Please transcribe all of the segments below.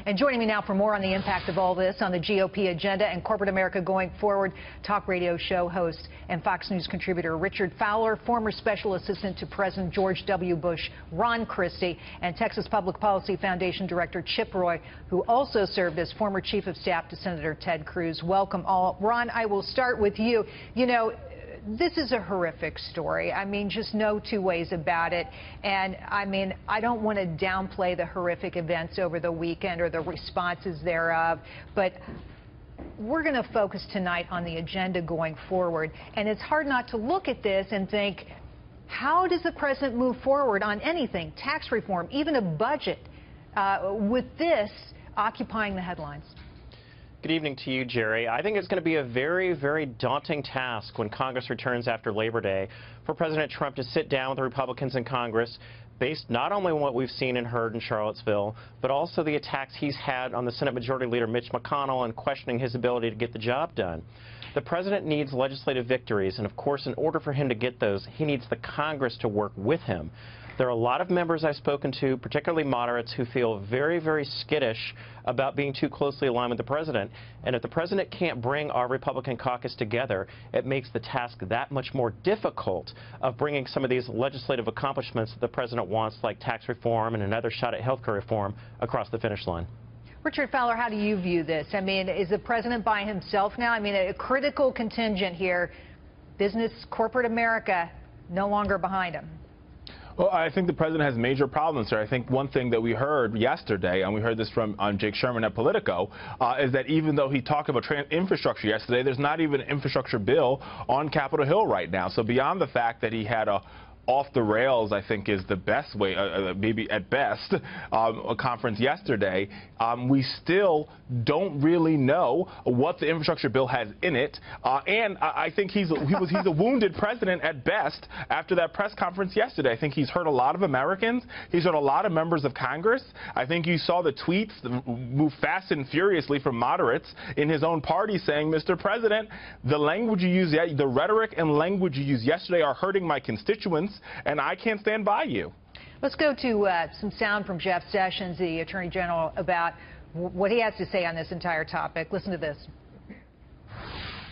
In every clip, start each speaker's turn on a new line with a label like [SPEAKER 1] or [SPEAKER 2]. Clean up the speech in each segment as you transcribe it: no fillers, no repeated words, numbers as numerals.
[SPEAKER 1] And joining me now for more on the impact of all this on the GOP agenda and corporate America going forward, talk radio show host and Fox News contributor Richard Fowler, former special assistant to President George W. Bush, Ron Christie, and Texas Public Policy Foundation Director Chip Roy, who also served as former chief of staff to Senator Ted Cruz. Welcome all. Ron, I will start with you. You know, this is a horrific story. I mean, just no two ways about it. And I mean, I don't want to downplay the horrific events over the weekend or the responses thereof, but we're going to focus tonight on the agenda going forward. And it's hard not to look at this and think, how does the president move forward on anything, tax reform, even a budget, with this occupying the headlines?
[SPEAKER 2] Good evening to you, Jerry. I think it's going to be a very, very daunting task when Congress returns after Labor Day for President Trump to sit down with the Republicans in Congress, based not only on what we've seen and heard in Charlottesville, but also the attacks he's had on the Senate Majority Leader Mitch McConnell and questioning his ability to get the job done. The president needs legislative victories, and of course, in order for him to get those, he needs the Congress to work with him. There are a lot of members I've spoken to, particularly moderates, who feel very, very skittish about being too closely aligned with the president. And if the president can't bring our Republican caucus together, it makes the task that much more difficult of bringing some of these legislative accomplishments that the president wants, like tax reform and another shot at health care reform, across the finish line.
[SPEAKER 1] Richard Fowler, how do you view this? I mean, is the president by himself now? I mean, a critical contingent here, business, corporate America, no longer behind him.
[SPEAKER 3] Well, I think the president has major problems here. I think one thing that we heard yesterday, and we heard this from Jake Sherman at Politico, is that even though he talked about infrastructure yesterday, there's not even an infrastructure bill on Capitol Hill right now. So beyond the fact that he had a off the rails, I think is the best way, maybe at best, a conference yesterday, we still don't really know what the infrastructure bill has in it. And I think he's a wounded president at best after that press conference yesterday. I think he's hurt a lot of Americans. He's hurt a lot of members of Congress. I think you saw the tweets move fast and furiously from moderates in his own party saying, Mr. President, the language you use, the rhetoric and language you used yesterday are hurting my constituents, and I can't stand by you.
[SPEAKER 1] Let's go to some sound from Jeff Sessions, the Attorney General, about what he has to say on this entire topic. Listen to this.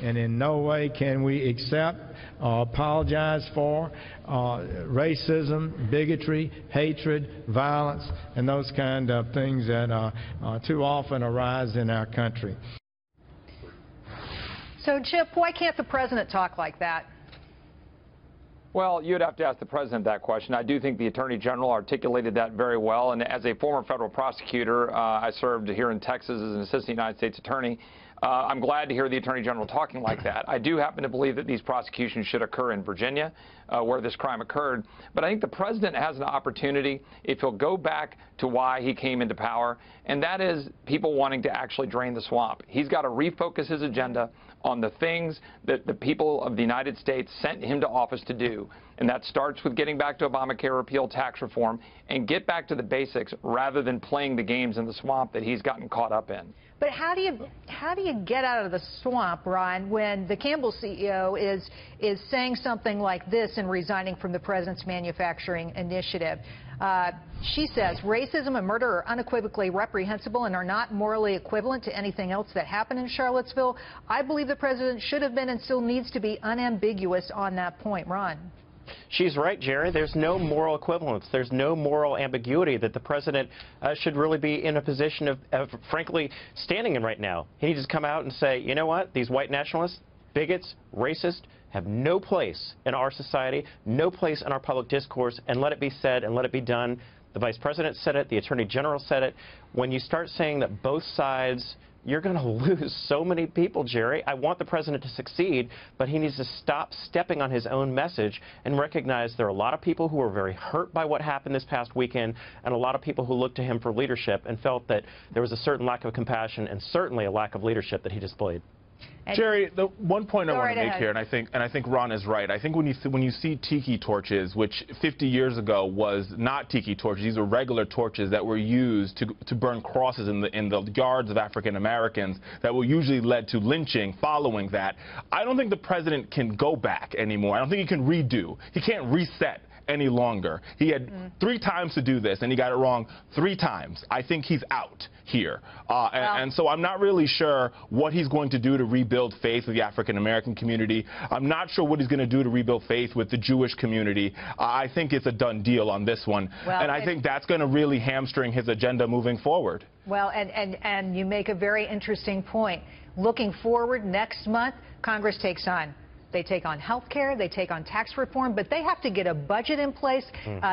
[SPEAKER 4] And in no way can we accept or apologize for racism, bigotry, hatred, violence, and those kind of things that too often arise in our country.
[SPEAKER 1] So, Chip, why can't the president talk like that?
[SPEAKER 5] Well, you'd have to ask the president that question. I do think the Attorney General articulated that very well. And as a former federal prosecutor, I served here in Texas as an assistant United States attorney. I'm glad to hear the Attorney General talking like that. I do happen to believe that these prosecutions should occur in Virginia, where this crime occurred. But I think the president has an opportunity, if he'll go back to why he came into power, and that is people wanting to actually drain the swamp. He's got to refocus his agenda on the things that the people of the United States sent him to office to do. And that starts with getting back to Obamacare repeal, tax reform, and get back to the basics rather than playing the games in the swamp that he's gotten caught up in.
[SPEAKER 1] But how do you get out of the swamp, Ron, when the Campbell CEO is saying something like this and resigning from the president's manufacturing initiative? She says racism and murder are unequivocally reprehensible and are not morally equivalent to anything else that happened in Charlottesville. I believe the president should have been and still needs to be unambiguous on that point. Ron.
[SPEAKER 2] She's right, Jerry. There's no moral equivalence. There's no moral ambiguity that the president should really be in a position of frankly, standing in right now. He needs to come out and say, you know what, these white nationalists, bigots, racists, have no place in our society, no place in our public discourse, and let it be said and let it be done. The vice president said it. The attorney general said it. When you start saying that both sides, you're going to lose so many people, Jerry. I want the president to succeed, but he needs to stop stepping on his own message and recognize there are a lot of people who are very hurt by what happened this past weekend and a lot of people who looked to him for leadership and felt that there was a certain lack of compassion and certainly a lack of leadership that he displayed.
[SPEAKER 3] Jerry, the one point I want to make here, and I think Ron is right. I think when you see tiki torches, which 50 years ago was not tiki torches, these were regular torches that were used to burn crosses in the yards of African Americans that were usually led to lynching following that. I don't think the president can go back anymore. I don't think he can redo. He can't reset any longer. He had 3 times to do this, and he got it wrong 3 times. I think he's out here. And so I'm not really sure what he's going to do to rebuild faith with the African-American community. I'm not sure what he's going to do to rebuild faith with the Jewish community. I think it's a done deal on this one. And I think that's going to really hamstring his agenda moving forward.
[SPEAKER 1] Well, and you make a very interesting point. Looking forward, next month, Congress takes on. They take on health care, they take on tax reform, but they have to get a budget in place.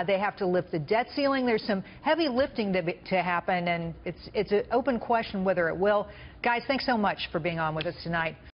[SPEAKER 1] They have to lift the debt ceiling. There's some heavy lifting to happen, and it's an open question whether it will. Guys, thanks so much for being on with us tonight.